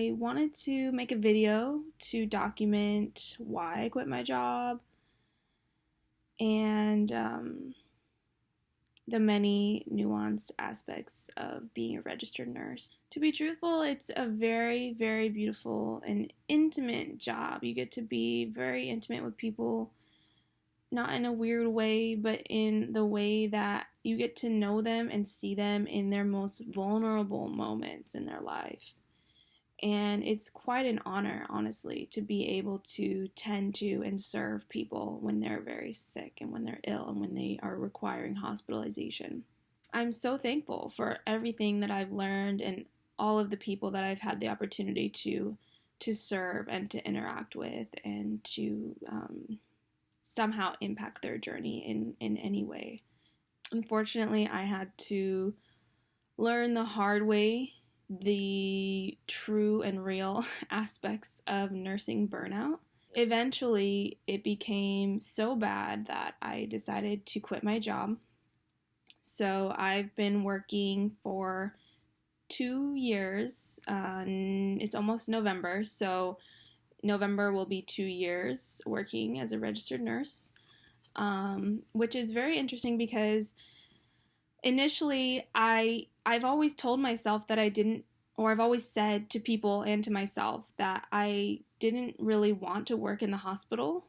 I wanted to make a video to document why I quit my job and the many nuanced aspects of being a registered nurse. To be truthful, it's a very, very beautiful and intimate job. You get to be very intimate with people, not in a weird way, but in the way that you get to know them and see them in their most vulnerable moments in their life. And it's quite an honor, honestly, to be able to tend to and serve people when they're very sick and when they're ill and when they are requiring hospitalization. I'm so thankful for everything that I've learned and all of the people that I've had the opportunity to serve and to interact with and to somehow impact their journey in any way. Unfortunately, I had to learn the hard way the true and real aspects of nursing burnout. Eventually, it became so bad that I decided to quit my job. So I've been working for 2 years. It's almost November, so November will be 2 years working as a registered nurse, which is very interesting because initially I've always told myself that I've always said to people and to myself that I didn't really want to work in the hospital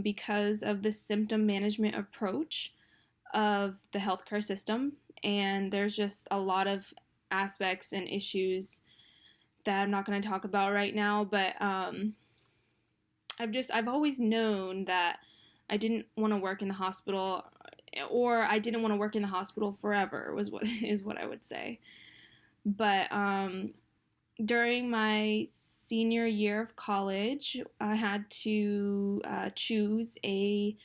because of the symptom management approach of the healthcare system. And there's just a lot of aspects and issues that I'm not going to talk about right now, but I've always known that I didn't want to work in the hospital, or I didn't want to work in the hospital forever is what I would say. But during my senior year of college, I had to choose a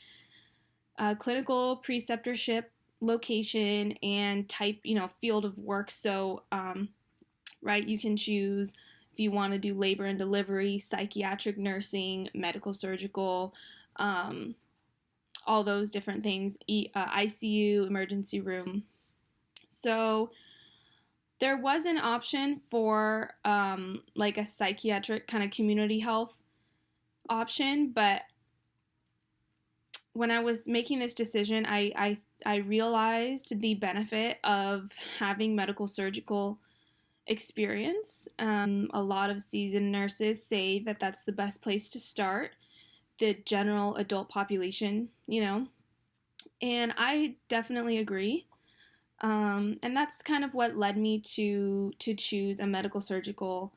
clinical preceptorship location and type, field of work. So, right, you can choose if you want to do labor and delivery, psychiatric nursing, medical surgical, all those different things, ICU, emergency room. So there was an option for like a psychiatric kind of community health option, but when I was making this decision, I realized the benefit of having medical surgical experience. A lot of seasoned nurses say that that's the best place to start, the general adult population, and I definitely agree. And that's kind of what led me to choose a medical surgical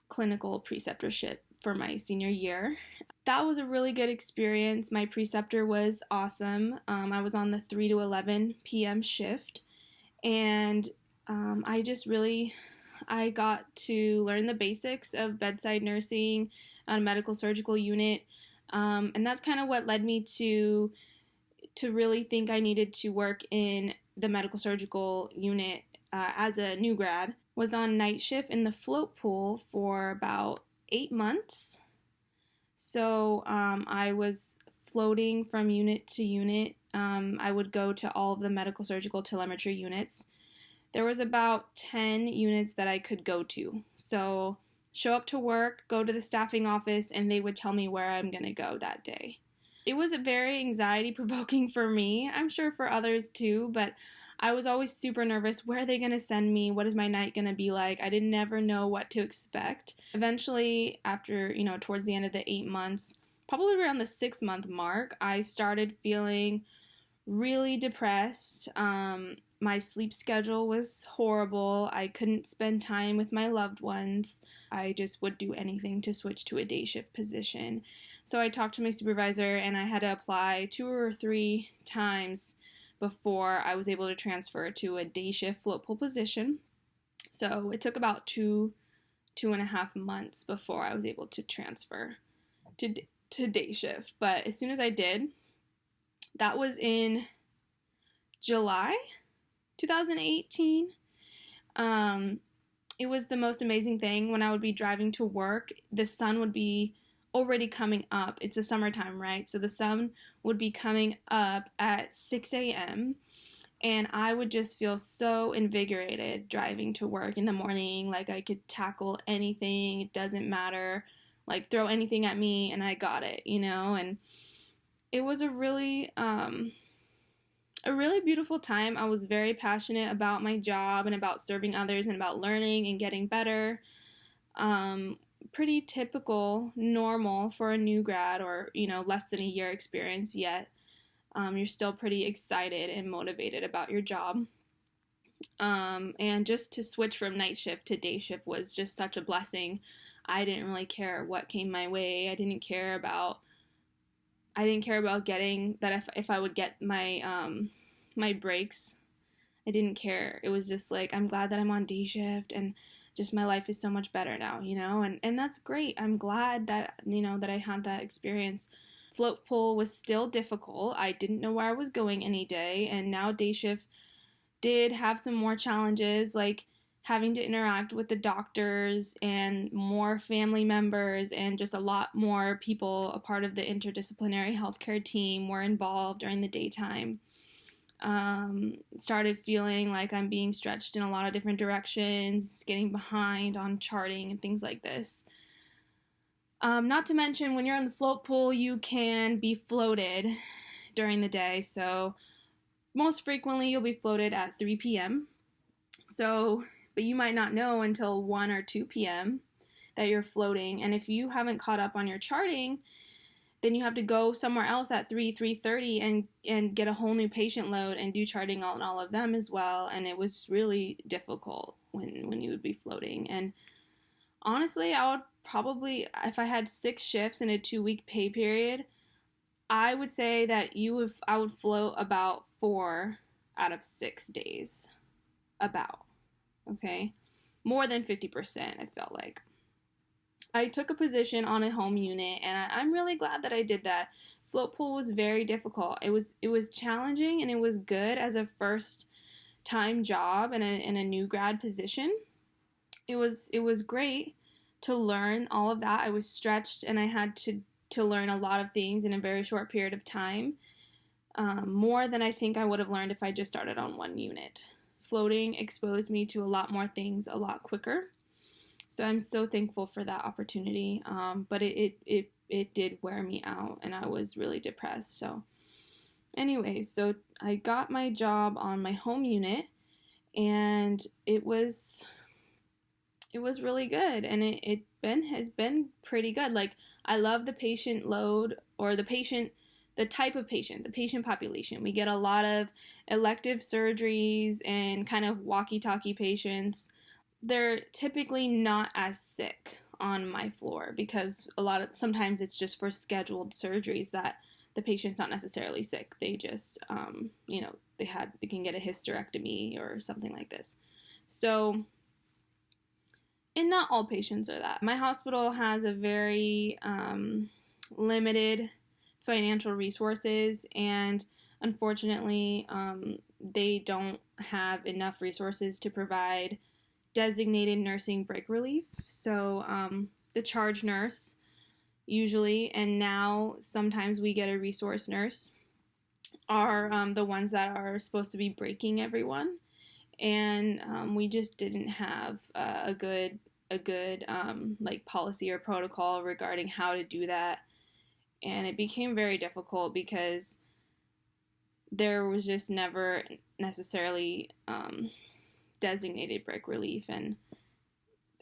clinical preceptorship for my senior year. That was a really good experience. My preceptor was awesome. I was on the 3 to 11 p.m. shift, and I got to learn the basics of bedside nursing on a medical surgical unit, and that's kind of what led me to really think I needed to work in the medical surgical unit as a new grad. Was on night shift in the float pool for about 8 months. So I was floating from unit to unit. I would go to all of the medical surgical telemetry units. There was about 10 units that I could go to. So show up to work, go to the staffing office, and they would tell me where I'm going to go that day. It was very anxiety-provoking for me. I'm sure for others too, but I was always super nervous. Where are they going to send me? What is my night going to be like? I didn't never know what to expect. Eventually, after, towards the end of the 8 months, probably around the 6-month mark, I started feeling really depressed. My sleep schedule was horrible. I couldn't spend time with my loved ones. I just would do anything to switch to a day shift position. So I talked to my supervisor, and I had to apply 2 or 3 times before I was able to transfer to a day shift float pool position. So it took about 2.5 months before I was able to transfer to day shift. But as soon as I did, that was in July 2018. It was the most amazing thing. When I would be driving to work, the sun would be already coming up. It's the summertime, right? So the sun would be coming up at 6 a.m. And I would just feel so invigorated driving to work in the morning. Like I could tackle anything, it doesn't matter. Like throw anything at me and I got it, you know? And it was a really beautiful time. I was very passionate about my job and about serving others and about learning and getting better. Pretty typical, normal for a new grad or, you know, less than a year experience yet. You're still pretty excited and motivated about your job. And just to switch from night shift to day shift was just such a blessing. I didn't really care what came my way. I didn't care about getting that if I would get my breaks. I didn't care. It was just like, I'm glad that I'm on day shift and just my life is so much better now, you know, and that's great. I'm glad that, you know, that I had that experience. Float pool was still difficult. I didn't know where I was going any day, and now day shift did have some more challenges, like having to interact with the doctors and more family members and just a lot more people, a part of the interdisciplinary healthcare team, were involved during the daytime. Started feeling like I'm being stretched in a lot of different directions, getting behind on charting and things like this. Not to mention, when you're in the float pool, you can be floated during the day. So most frequently, you'll be floated at 3 p.m. So, but you might not know until 1 or 2 p.m. that you're floating. And if you haven't caught up on your charting, then you have to go somewhere else at 3:30 and get a whole new patient load and do charting on all of them as well. And it was really difficult when you would be floating. And honestly, I would probably, if I had 6 shifts in a 2-week pay period, I would say that I would float about 4 out of 6 days. About. Okay? More than 50%, I felt like. I took a position on a home unit, and I'm really glad that I did that. Float pool was very difficult. It was challenging, and it was good as a first time job in a new grad position. It was great to learn all of that. I was stretched, and I had to learn a lot of things in a very short period of time, more than I think I would have learned if I just started on one unit. Floating exposed me to a lot more things a lot quicker. So I'm so thankful for that opportunity, but it did wear me out, and I was really depressed. So anyways, so I got my job on my home unit, and it was really good, and it has been pretty good. Like, I love the patient load, or the type of patient, the patient population. We get a lot of elective surgeries and kind of walkie-talkie patients. They're typically not as sick on my floor because sometimes it's just for scheduled surgeries that the patient's not necessarily sick. They just, they can get a hysterectomy or something like this. So, and not all patients are that. My hospital has a very limited financial resources, and unfortunately, they don't have enough resources to provide designated nursing break relief. So the charge nurse usually, and now sometimes we get a resource nurse, are the ones that are supposed to be breaking everyone. And we just didn't have a good like policy or protocol regarding how to do that. And it became very difficult because there was just never necessarily designated break relief, and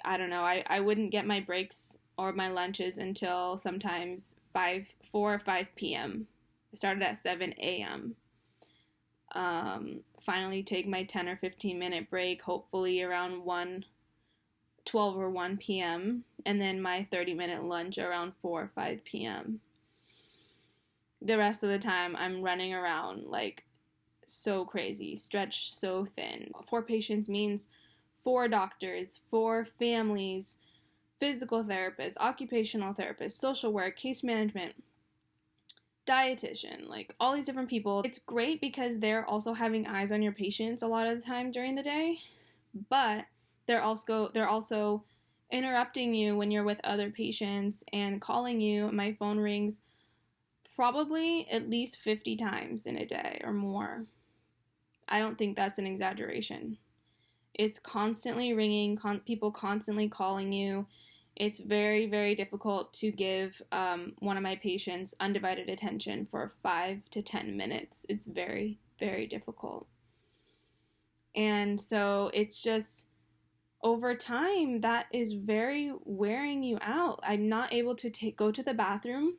I don't know, I wouldn't get my breaks or my lunches until sometimes 4 or 5 p.m. I started at 7 a.m. Finally take my 10 or 15 minute break, hopefully around 12 or 1 p.m., and then my 30-minute lunch around 4 or 5 p.m. The rest of the time I'm running around like so crazy, stretched so thin. 4 patients means 4 doctors, 4 families, physical therapists, occupational therapists, social work, case management, dietitian, like all these different people. It's great because they're also having eyes on your patients a lot of the time during the day, but they're also interrupting you when you're with other patients and calling you. My phone rings probably at least 50 times in a day or more. I don't think that's an exaggeration. It's constantly ringing, people constantly calling you. It's very, very difficult to give one of my patients undivided attention for 5 to 10 minutes. It's very, very difficult. And so it's just over time that is very wearing you out. I'm not able to go to the bathroom.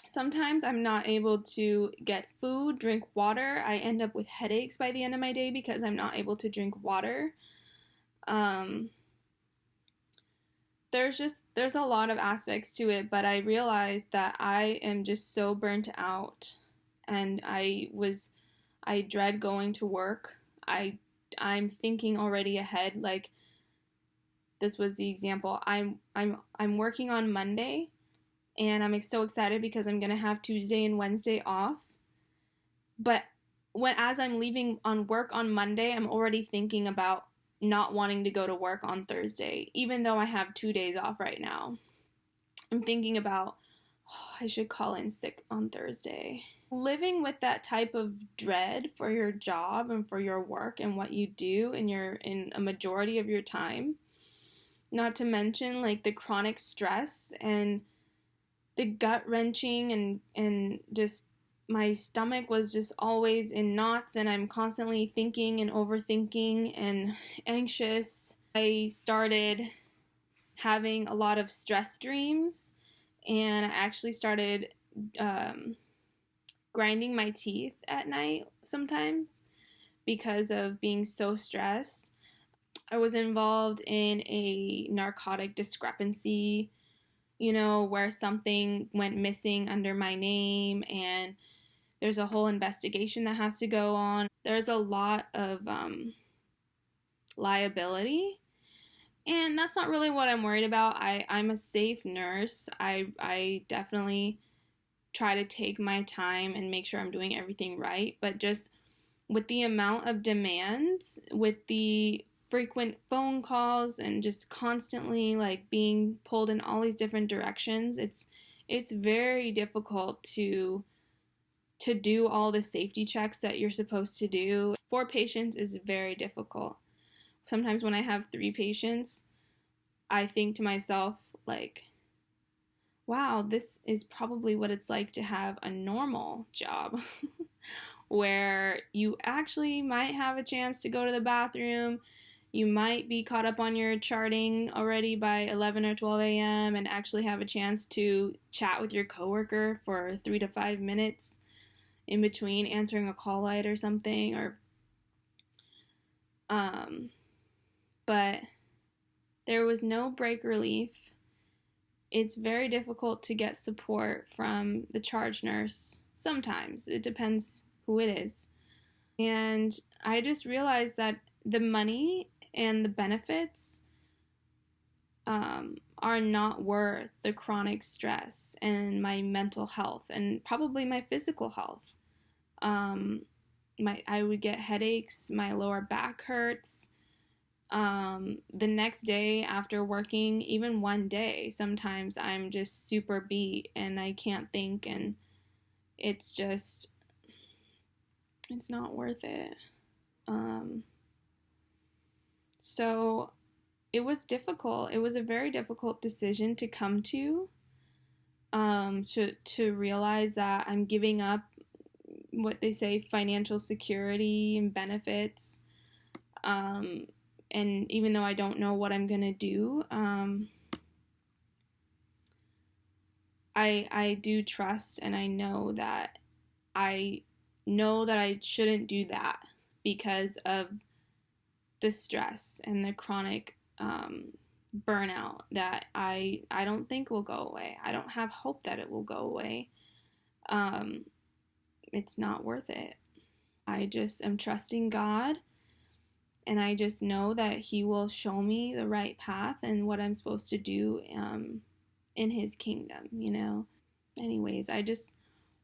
Sometimes I'm not able to get food, drink water. I end up with headaches by the end of my day because I'm not able to drink water. There's a lot of aspects to it, but I realized that I am just so burnt out, and I dread going to work. I'm thinking already ahead, like this was the example. I'm working on Monday, and I'm so excited because I'm gonna have Tuesday and Wednesday off. But as I'm leaving on work on Monday, I'm already thinking about not wanting to go to work on Thursday, even though I have 2 days off right now. I'm thinking about, oh, I should call in sick on Thursday. Living with that type of dread for your job and for your work and what you do in a majority of your time, not to mention like the chronic stress and the gut wrenching and just my stomach was just always in knots, and I'm constantly thinking and overthinking and anxious. I started having a lot of stress dreams, and I actually started grinding my teeth at night sometimes because of being so stressed. I was involved in a narcotic discrepancy, where something went missing under my name, and there's a whole investigation that has to go on. There's a lot of liability, and that's not really what I'm worried about. I'm a safe nurse. I definitely try to take my time and make sure I'm doing everything right, but just with the amount of demands, with the frequent phone calls and just constantly like being pulled in all these different directions, it's very difficult to do all the safety checks that you're supposed to do. 4 patients is very difficult. Sometimes when I have 3 patients, I think to myself, like, wow, this is probably what it's like to have a normal job where you actually might have a chance to go to the bathroom. You might be caught up on your charting already by 11 or 12 a.m. and actually have a chance to chat with your coworker for 3 to 5 minutes in between answering a call light or something, but there was no break relief. It's very difficult to get support from the charge nurse. Sometimes it depends who it is. And I just realized that the money and the benefits are not worth the chronic stress and my mental health and probably my physical health. I would get headaches, my lower back hurts. The next day after working, even one day, sometimes I'm just super beat and I can't think, and it's not worth it. So it was difficult. It was a very difficult decision to come to realize that I'm giving up what they say financial security and benefits, and even though I don't know what I'm gonna do, I do trust, and I know that I shouldn't do that because of the stress and the chronic burnout that I don't think will go away. I don't have hope that it will go away. It's not worth it. I just am trusting God, and I just know that He will show me the right path and what I'm supposed to do in His kingdom. Anyways, I just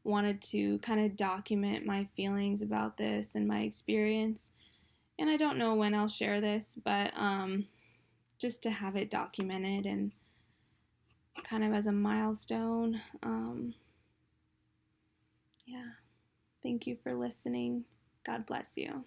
wanted to kind of document my feelings about this and my experience. And I don't know when I'll share this, but just to have it documented and kind of as a milestone. Yeah. Thank you for listening. God bless you.